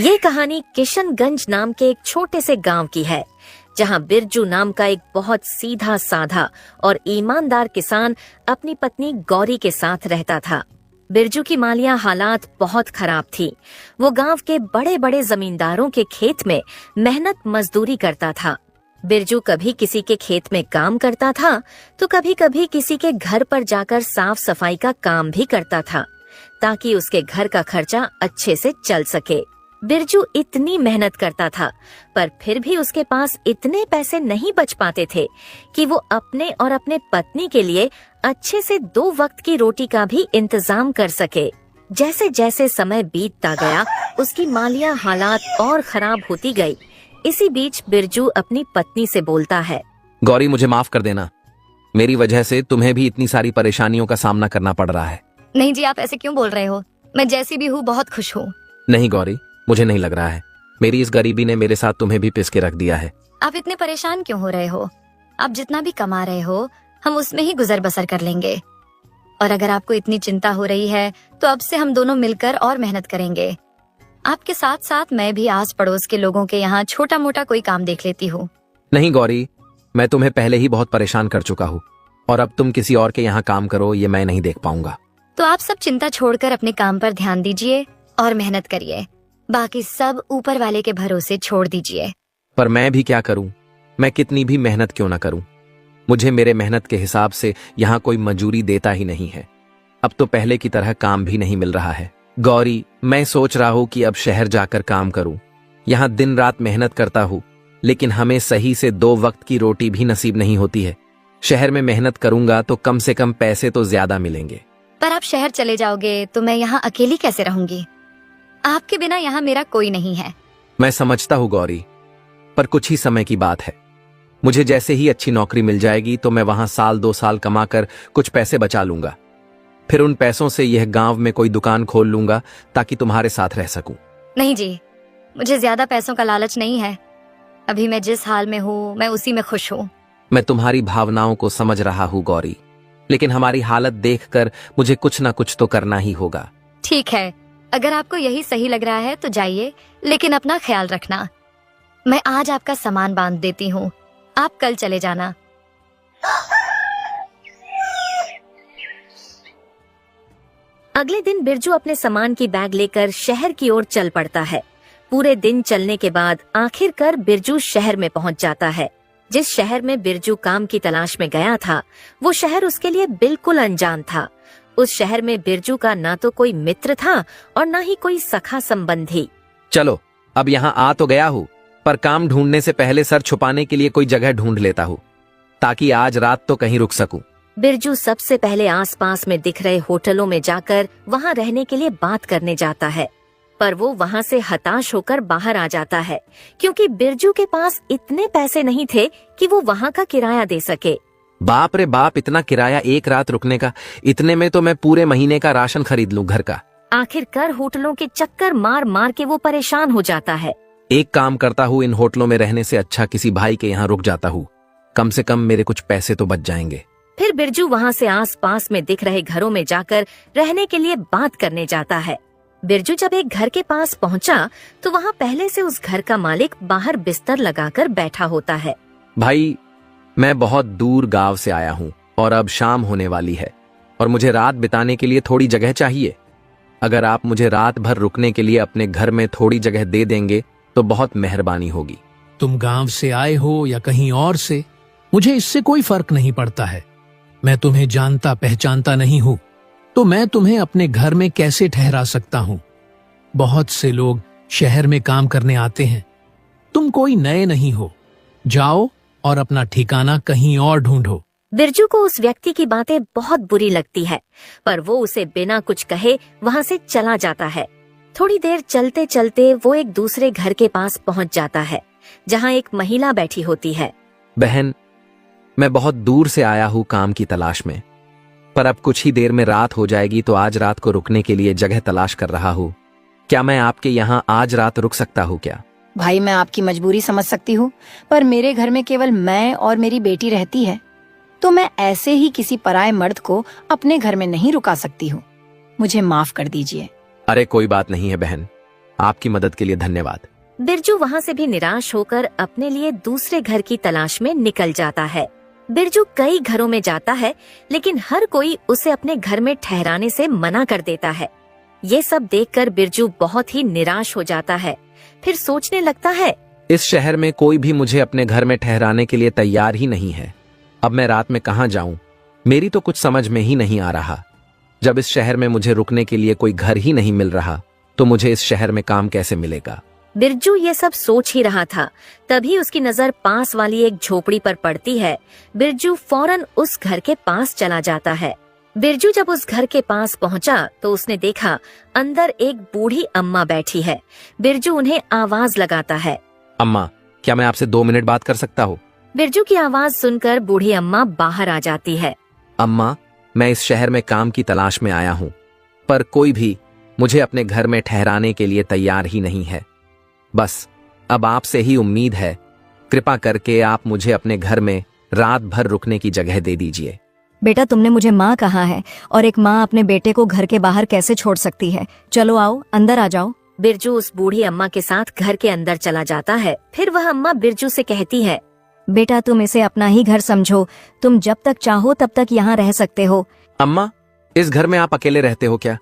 ये कहानी किशनगंज नाम के एक छोटे से गांव की है, जहां बिरजू नाम का एक बहुत सीधा साधा और ईमानदार किसान अपनी पत्नी गौरी के साथ रहता था। बिरजू की मालिया हालात बहुत खराब थी। वो गांव के बड़े बड़े जमींदारों के खेत में मेहनत मजदूरी करता था। बिरजू कभी किसी के खेत में काम करता था तो कभी कभी किसी के घर पर जाकर साफ सफाई का काम भी करता था, ताकि उसके घर का खर्चा अच्छे से चल सके। बिरजू इतनी मेहनत करता था, पर फिर भी उसके पास इतने पैसे नहीं बच पाते थे कि वो अपने और अपने पत्नी के लिए अच्छे से 2 वक्त की रोटी का भी इंतजाम कर सके। जैसे जैसे समय बीतता गया, उसकी मालिया हालात और खराब होती गई। इसी बीच बिरजू अपनी पत्नी से बोलता है, गौरी, मुझे माफ कर देना। मेरी वजह से तुम्हें भी इतनी सारी परेशानियों का सामना करना पड़ रहा है। नहीं जी, आप ऐसे क्यों बोल रहे हो? मैं जैसी भी हूँ बहुत खुश हूँ। नहीं गौरी, मुझे नहीं लग रहा है। मेरी इस गरीबी ने मेरे साथ तुम्हें भी पिस के रख दिया है। आप इतने परेशान क्यों हो रहे हो? आप जितना भी कमा रहे हो, हम उसमें ही गुजर बसर कर लेंगे। और अगर आपको इतनी चिंता हो रही है तो अब से हम दोनों मिलकर और मेहनत करेंगे। आपके साथ साथ मैं भी आस पड़ोस के लोगों के यहाँ छोटा मोटा कोई काम देख लेती हूँ। नहीं गौरी, मैं तुम्हें पहले ही बहुत परेशान कर चुका हूँ, और अब तुम किसी और के यहाँ काम करो, ये मैं नहीं देख पाऊंगा। तो आप सब चिंता छोड़कर अपने काम पर ध्यान दीजिए और मेहनत करिए। बाकी सब ऊपर वाले के भरोसे छोड़ दीजिए। पर मैं भी क्या करूं? मैं कितनी भी मेहनत क्यों ना करूं, मुझे मेरे मेहनत के हिसाब से यहाँ कोई मजूरी देता ही नहीं है। अब तो पहले की तरह काम भी नहीं मिल रहा है। गौरी, मैं सोच रहा हूँ कि अब शहर जाकर काम करूं। यहाँ दिन रात मेहनत करता हूँ, लेकिन हमें सही से 2 वक्त की रोटी भी नसीब नहीं होती है। शहर में मेहनत करूंगा तो कम से कम पैसे तो ज्यादा मिलेंगे। पर आप शहर चले जाओगे तो मैं यहाँ अकेली कैसे रहूंगी? आपके बिना यहाँ मेरा कोई नहीं है। मैं समझता हूँ गौरी, पर कुछ ही समय की बात है। मुझे जैसे ही अच्छी नौकरी मिल जाएगी तो मैं वहां 1-2 साल कमाकर कुछ पैसे बचा लूंगा। फिर उन पैसों से यह गांव में कोई दुकान खोल लूंगा, ताकि तुम्हारे साथ रह सकूं। नहीं जी, मुझे ज्यादा पैसों का लालच नहीं है। अभी मैं जिस हाल में हूँ मैं उसी में खुश हूँ। मैं तुम्हारी भावनाओं को समझ रहा हूँ गौरी, लेकिन हमारी हालत देखकर मुझे कुछ ना कुछ तो करना ही होगा। ठीक है, अगर आपको यही सही लग रहा है तो जाइए, लेकिन अपना ख्याल रखना। मैं आज आपका सामान बांध देती हूँ, आप कल चले जाना। अगले दिन बिरजू अपने सामान की बैग लेकर शहर की ओर चल पड़ता है। पूरे दिन चलने के बाद आखिरकार बिरजू शहर में पहुंच जाता है। जिस शहर में बिरजू काम की तलाश में गया था, वो शहर उसके लिए बिल्कुल अनजान था। उस शहर में बिरजू का ना तो कोई मित्र था और ना ही कोई सखा संबंधी। चलो, अब यहाँ आ तो गया हूँ, पर काम ढूंढने से पहले सर छुपाने के लिए कोई जगह ढूंढ लेता हूँ, ताकि आज रात तो कहीं रुक सकूं। बिरजू सबसे पहले आसपास में दिख रहे होटलों में जाकर वहां रहने के लिए बात करने जाता है, पर वो वहां से हताश होकर बाहर आ जाता है, क्योंकि बिरजू के पास इतने पैसे नहीं थे कि वो वहां का किराया दे सके। बाप रे बाप, इतना किराया एक रात रुकने का! इतने में तो मैं पूरे महीने का राशन खरीद लूं घर का। आखिरकार होटलों के चक्कर मार मार के वो परेशान हो जाता है। एक काम करता हूँ, इन होटलों में रहने से अच्छा किसी भाई के यहाँ रुक जाता हूँ। कम से कम मेरे कुछ पैसे तो बच जाएंगे। फिर बिरजू वहां से आसपास में दिख रहे घरों में जाकर रहने के लिए बात करने जाता है। बिरजू जब एक घर के पास पहुंचा तो वहां पहले से उस घर का मालिक बाहर बिस्तर लगाकर बैठा होता है। भाई, मैं बहुत दूर गांव से आया हूँ और अब शाम होने वाली है, और मुझे रात बिताने के लिए थोड़ी जगह चाहिए। अगर आप मुझे रात भर रुकने के लिए अपने घर में थोड़ी जगह दे देंगे तो बहुत मेहरबानी होगी। तुम गांव से आए हो या कहीं और से, मुझे इससे कोई फर्क नहीं पड़ता है। मैं तुम्हें जानता पहचानता नहीं हूँ, तो मैं तुम्हें अपने घर में कैसे ठहरा सकता हूँ? बहुत से लोग शहर में काम करने आते हैं, तुम कोई नए नहीं हो। जाओ और अपना ठिकाना कहीं और ढूंढो। बिरजू को उस व्यक्ति की बातें बहुत बुरी लगती है, पर वो उसे बिना कुछ कहे वहां से चला जाता है। थोड़ी देर चलते चलते वो एक दूसरे घर के पास पहुंच जाता है, जहां एक महिला बैठी होती है। बहन, मैं बहुत दूर से आया हूँ काम की तलाश में, पर अब कुछ ही देर में रात हो जाएगी, तो आज रात को रुकने के लिए जगह तलाश कर रहा हूँ। क्या मैं आपके यहाँ आज रात रुक सकता हूँ क्या? भाई, मैं आपकी मजबूरी समझ सकती हूँ, पर मेरे घर में केवल मैं और मेरी बेटी रहती है, तो मैं ऐसे ही किसी पराये मर्द को अपने घर में नहीं रुका सकती हूँ। मुझे माफ कर दीजिए। अरे कोई बात नहीं है बहन, आपकी मदद के लिए धन्यवाद। बिरजू वहाँ से भी निराश होकर अपने लिए दूसरे घर की तलाश में निकल जाता है। बिरजू कई घरों में जाता है, लेकिन हर कोई उसे अपने घर में ठहराने से मना कर देता है। ये सब देखकर बिरजू बहुत ही निराश हो जाता है। फिर सोचने लगता है, इस शहर में कोई भी मुझे अपने घर में ठहराने के लिए तैयार ही नहीं है। अब मैं रात में कहाँ जाऊं? मेरी तो कुछ समझ में ही नहीं आ रहा। जब इस शहर में मुझे रुकने के लिए कोई घर ही नहीं मिल रहा, तो मुझे इस शहर में काम कैसे मिलेगा? बिरजू ये सब सोच ही रहा था, तभी उसकी नजर पास वाली एक झोपड़ी पर पड़ती है। बिरजू फौरन उस घर के पास चला जाता है। बिरजू जब उस घर के पास पहुंचा तो उसने देखा अंदर एक बूढ़ी अम्मा बैठी है। बिरजू उन्हें आवाज लगाता है, अम्मा, क्या मैं आपसे 2 मिनट बात कर सकता हूँ? बिरजू की आवाज सुनकर बूढ़ी अम्मा बाहर आ जाती है। अम्मा, मैं इस शहर में काम की तलाश में आया हूँ, पर कोई भी मुझे अपने घर में ठहराने के लिए तैयार ही नहीं है। बस अब आपसे ही उम्मीद है, कृपा करके आप मुझे अपने घर में रात भर रुकने की जगह दे दीजिए। बेटा, तुमने मुझे माँ कहा है और एक माँ अपने बेटे को घर के बाहर कैसे छोड़ सकती है? चलो आओ, अंदर आ जाओ। बिरजू उस बूढ़ी अम्मा के साथ घर के अंदर चला जाता है। फिर वह अम्मा बिरजू से कहती है, बेटा, तुम इसे अपना ही घर समझो। तुम जब तक चाहो तब तक यहाँ रह सकते हो। अम्मा, इस घर में आप अकेले रहते हो क्या?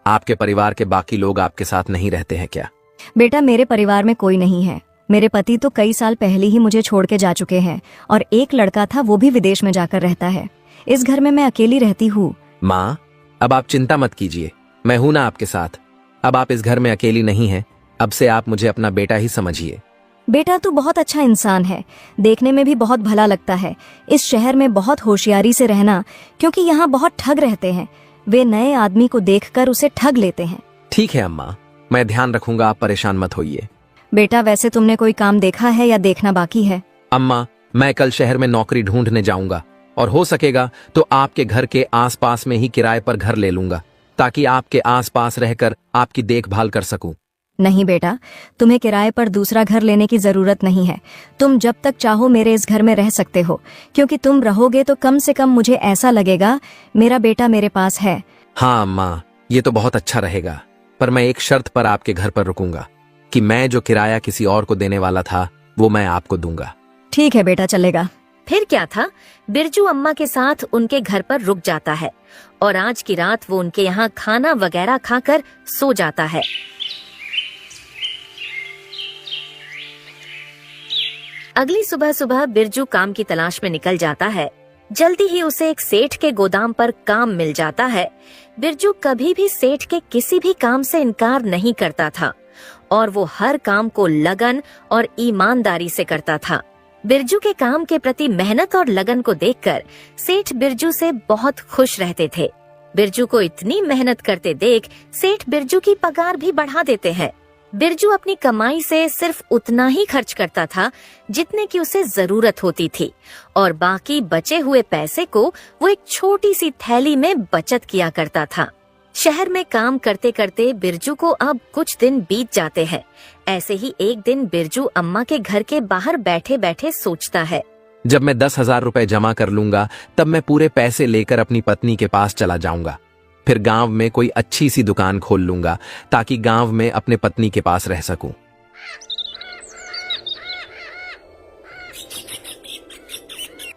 आपके परिवार के बाकी लोग आपके साथ नहीं रहते हैं क्या? बेटा, मेरे परिवार में कोई नहीं है। मेरे पति तो कई साल पहले ही मुझे छोड़ के जा चुके हैं और एक लड़का था, वो भी विदेश में जाकर रहता है। इस घर में मैं अकेली रहती हूँ। माँ, अब आप चिंता मत कीजिए, मैं हूं ना आपके साथ। अब आप इस घर में अकेली नहीं हैं। अब से आप मुझे अपना बेटा ही समझिए। बेटा, तू बहुत अच्छा इंसान है, देखने में भी बहुत भला लगता है। इस शहर में बहुत होशियारी से रहना, क्योंकि यहाँ बहुत ठग रहते हैं। वे नए आदमी को देखकर उसे ठग लेते हैं। ठीक है अम्मा, मैं ध्यान रखूंगा, आप परेशान मत होइए। बेटा, वैसे तुमने कोई काम देखा है या देखना बाकी है? अम्मा, मैं कल शहर में नौकरी ढूंढने जाऊंगा और हो सकेगा तो आपके घर के आसपास में ही किराए पर घर ले लूंगा, ताकि आपके आसपास रहकर आपकी देखभाल कर सकूं। नहीं बेटा, तुम्हें किराए पर दूसरा घर लेने की जरूरत नहीं है। तुम जब तक चाहो मेरे इस घर में रह सकते हो, क्योंकि तुम रहोगे तो कम से कम मुझे ऐसा लगेगा मेरा बेटा मेरे पास है। हाँ अम्मा, ये तो बहुत अच्छा रहेगा, पर मैं एक शर्त पर आपके घर पर रुकूंगा कि मैं जो किराया किसी और को देने वाला था वो मैं आपको दूंगा। ठीक है बेटा, चलेगा। फिर क्या था, बिरजू अम्मा के साथ उनके घर पर रुक जाता है और आज की रात वो उनके यहाँ खाना वगैरह खाकर सो जाता है। अगली सुबह सुबह बिरजू काम की तलाश में निकल जाता है। जल्दी ही उसे एक सेठ के गोदाम पर काम मिल जाता है। बिरजू कभी भी सेठ के किसी भी काम से इनकार नहीं करता था और वो हर काम को लगन और ईमानदारी से करता था। बिरजू के काम के प्रति मेहनत और लगन को देखकर सेठ बिरजू से बहुत खुश रहते थे। बिरजू को इतनी मेहनत करते देख सेठ बिरजू की पगार भी बढ़ा देते हैं। बिरजू अपनी कमाई से सिर्फ उतना ही खर्च करता था जितने की उसे जरूरत होती थी और बाकी बचे हुए पैसे को वो एक छोटी सी थैली में बचत किया करता था। शहर में काम करते करते बिरजू को अब कुछ दिन बीत जाते हैं। ऐसे ही एक दिन बिरजू अम्मा के घर के बाहर बैठे बैठे सोचता है, जब मैं 10,000 रुपए जमा कर लूंगा तब मैं पूरे पैसे लेकर अपनी पत्नी के पास चला जाऊंगा। फिर गांव में कोई अच्छी सी दुकान खोल लूंगा ताकि गांव में अपने पत्नी के पास रह सकूं।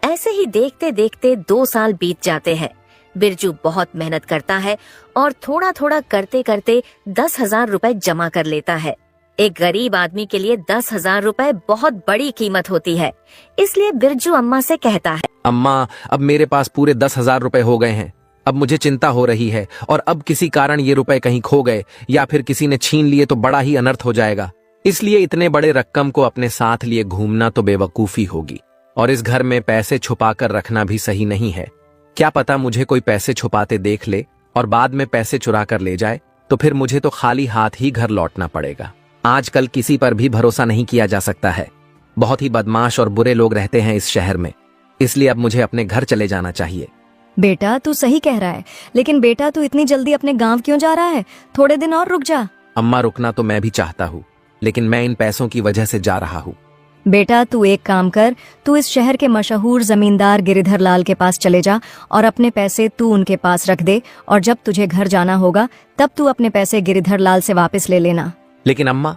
ऐसे ही देखते देखते 2 साल बीत जाते हैं। बिरजू बहुत मेहनत करता है और थोड़ा थोड़ा करते करते 10,000 रुपए जमा कर लेता है। एक गरीब आदमी के लिए 10,000 रुपए बहुत बड़ी कीमत होती है, इसलिए बिरजू अम्मा से कहता है, अम्मा, अब मेरे पास पूरे 10,000 रुपए हो गए हैं। अब मुझे चिंता हो रही है और अब किसी कारण ये रुपए कहीं खो गए या फिर किसी ने छीन लिए तो बड़ा ही अनर्थ हो जाएगा। इसलिए इतने बड़े रकम को अपने साथ लिए घूमना तो बेवकूफी होगी और इस घर में पैसे छुपा कर रखना भी सही नहीं है। क्या पता मुझे कोई पैसे छुपाते देख ले और बाद में पैसे चुरा कर ले जाए, तो फिर मुझे तो खाली हाथ ही घर लौटना पड़ेगा। आजकल किसी पर भी भरोसा नहीं किया जा सकता है। बहुत ही बदमाश और बुरे लोग रहते हैं इस शहर में, इसलिए अब मुझे अपने घर चले जाना चाहिए। बेटा, तू सही कह रहा है, लेकिन बेटा तू इतनी जल्दी अपने गांव क्यों जा रहा है? थोड़े दिन और रुक जा। अम्मा, रुकना तो मैं भी चाहता हूँ, लेकिन मैं इन पैसों की वजह से जा रहा हूँ। बेटा, तू एक काम कर, तू इस शहर के मशहूर जमींदार गिरिधर लाल के पास चले जा और अपने पैसे तू उनके पास रख दे और जब तुझे घर जाना होगा तब तू अपने पैसे गिरिधर लाल से वापस ले लेना। लेकिन अम्मा,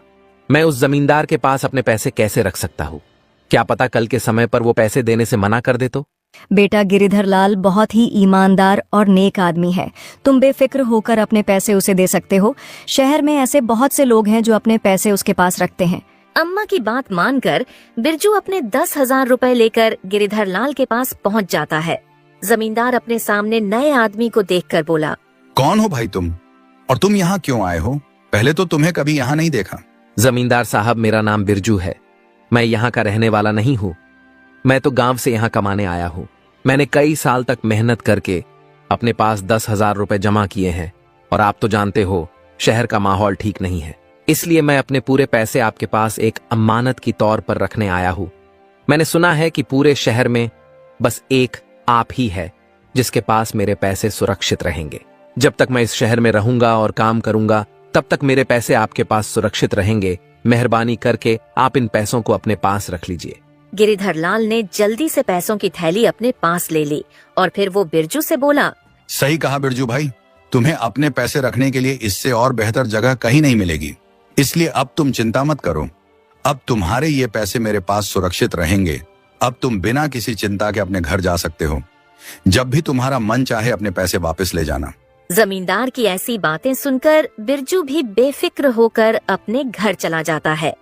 मैं उस जमींदार के पास अपने पैसे कैसे रख सकता हूँ? क्या पता कल के समय पर वो पैसे देने से मना कर दे तो? बेटा, गिरिधर लाल बहुत ही ईमानदार और नेक आदमी है। तुम बेफिक्र होकर अपने पैसे उसे दे सकते हो। शहर में ऐसे बहुत से लोग हैं जो अपने पैसे उसके पास रखते हैं। अम्मा की बात मानकर बिरजू अपने 10,000 रुपए लेकर गिरिधर लाल के पास पहुंच जाता है। जमींदार अपने सामने नए आदमी को देखकर बोला, कौन हो भाई तुम, और तुम यहाँ क्यों आए हो? पहले तो तुम्हें कभी यहाँ नहीं देखा। जमींदार साहब, मेरा नाम बिरजू है। मैं यहाँ का रहने वाला नहीं हूँ। मैं तो गांव से यहाँ कमाने आया हूँ। मैंने कई साल तक मेहनत करके अपने पास 10,000 रुपए जमा किए हैं, और आप तो जानते हो शहर का माहौल ठीक नहीं है। इसलिए मैं अपने पूरे पैसे आपके पास एक अमानत की तौर पर रखने आया हूँ। मैंने सुना है कि पूरे शहर में बस एक आप ही है जिसके पास मेरे पैसे सुरक्षित रहेंगे। जब तक मैं इस शहर में रहूंगा और काम करूंगा, तब तक मेरे पैसे आपके पास सुरक्षित रहेंगे। मेहरबानी करके आप इन पैसों को अपने पास रख लीजिए। गिरिधर लाल ने जल्दी से पैसों की थैली अपने पास ले ली और फिर वो बिरजू से बोला, सही कहा बिरजू भाई, तुम्हें अपने पैसे रखने के लिए इससे और बेहतर जगह कहीं नहीं मिलेगी। इसलिए अब तुम चिंता मत करो। अब तुम्हारे ये पैसे मेरे पास सुरक्षित रहेंगे। अब तुम बिना किसी चिंता के अपने घर जा सकते हो। जब भी तुम्हारा मन चाहे अपने पैसे वापस ले जाना। जमींदार की ऐसी बातें सुनकर बिरजू भी बेफिक्र होकर अपने घर चला जाता है।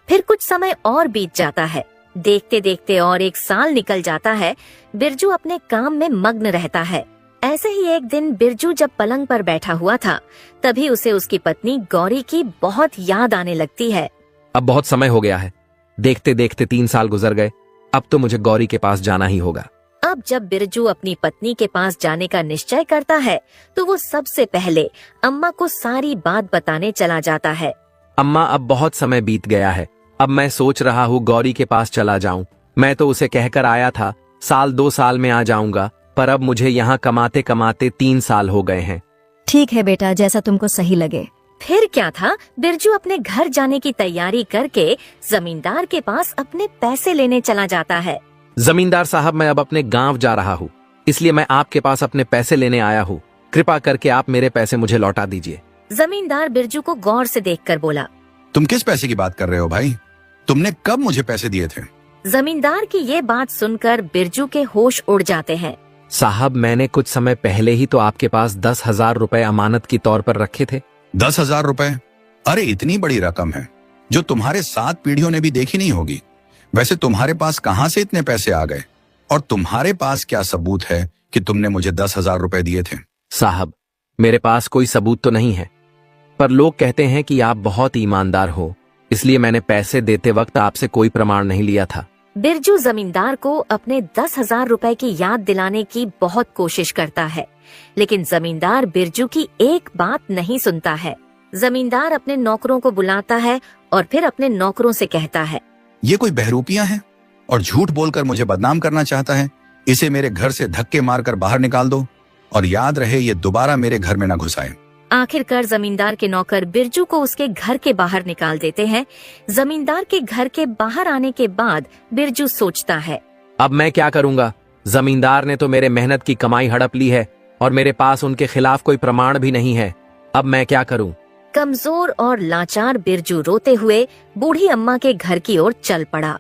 फिर कुछ समय और बीत जाता है। देखते देखते और 1 साल निकल जाता है। बिरजू अपने काम में मग्न रहता है। ऐसे ही एक दिन बिरजू जब पलंग पर बैठा हुआ था, तभी उसे उसकी पत्नी गौरी की बहुत याद आने लगती है। अब बहुत समय हो गया है। देखते देखते 3 साल गुजर गए। अब तो मुझे गौरी के पास जाना ही होगा। अब जब बिरजू अपनी पत्नी के पास जाने का निश्चय करता है, तो वो सबसे पहले अम्मा को सारी बात बताने चला जाता है। अम्मा, अब बहुत समय बीत गया है। अब मैं सोच रहा हूँ गौरी के पास चला जाऊं। मैं तो उसे कहकर आया था 1-2 साल में आ जाऊंगा, पर अब मुझे यहाँ कमाते कमाते 3 साल हो गए हैं। ठीक है बेटा, जैसा तुमको सही लगे। फिर क्या था, बिरजू अपने घर जाने की तैयारी करके जमींदार के पास अपने पैसे लेने चला जाता है। जमींदार साहब, मैं अब अपने गांव जा रहा हूँ, इसलिए मैं आपके पास अपने पैसे लेने आया हूँ। कृपा करके आप मेरे पैसे मुझे लौटा दीजिए। जमींदार बिरजू को गौर से देखकर बोला, तुम किस पैसे की बात कर रहे हो भाई? तुमने कब मुझे पैसे दिए थे? जमींदार की ये बात सुनकर बिरजू के होश उड़ जाते हैं। साहब, मैंने कुछ समय पहले ही तो आपके पास 10,000 रुपए अमानत की तौर पर रखे थे। 10,000 रुपए? अरे इतनी बड़ी रकम है जो तुम्हारे 7 पीढ़ियों ने भी देखी नहीं होगी। वैसे तुम्हारे पास कहां से इतने पैसे आ गए? और तुम्हारे पास क्या सबूत है कि तुमने मुझे 10,000 रुपए दिए थे? साहब, मेरे पास कोई सबूत तो नहीं है, पर लोग कहते हैं कि आप बहुत ईमानदार हो, इसलिए मैंने पैसे देते वक्त आपसे कोई प्रमाण नहीं लिया था। बिरजू जमींदार को अपने 10,000 रुपए की याद दिलाने की बहुत कोशिश करता है, लेकिन जमींदार बिरजू की एक बात नहीं सुनता है। जमींदार अपने नौकरों को बुलाता है और फिर अपने नौकरों से कहता है, ये कोई बहरूपियां हैं और झूठ बोलकर मुझे बदनाम करना चाहता है। इसे मेरे घर से धक्के मारकर बाहर निकाल दो, और याद रहे ये दोबारा मेरे घर में न घुसाए। आखिरकार जमींदार के नौकर बिरजू को उसके घर के बाहर निकाल देते हैं। जमींदार के घर के बाहर आने के बाद बिरजू सोचता है, अब मैं क्या करूंगा? जमींदार ने तो मेरे मेहनत की कमाई हड़प ली है और मेरे पास उनके खिलाफ कोई प्रमाण भी नहीं है। अब मैं क्या करूं? कमजोर और लाचार बिरजू रोते हुए बूढ़ी अम्मा के घर की ओर चल पड़ा।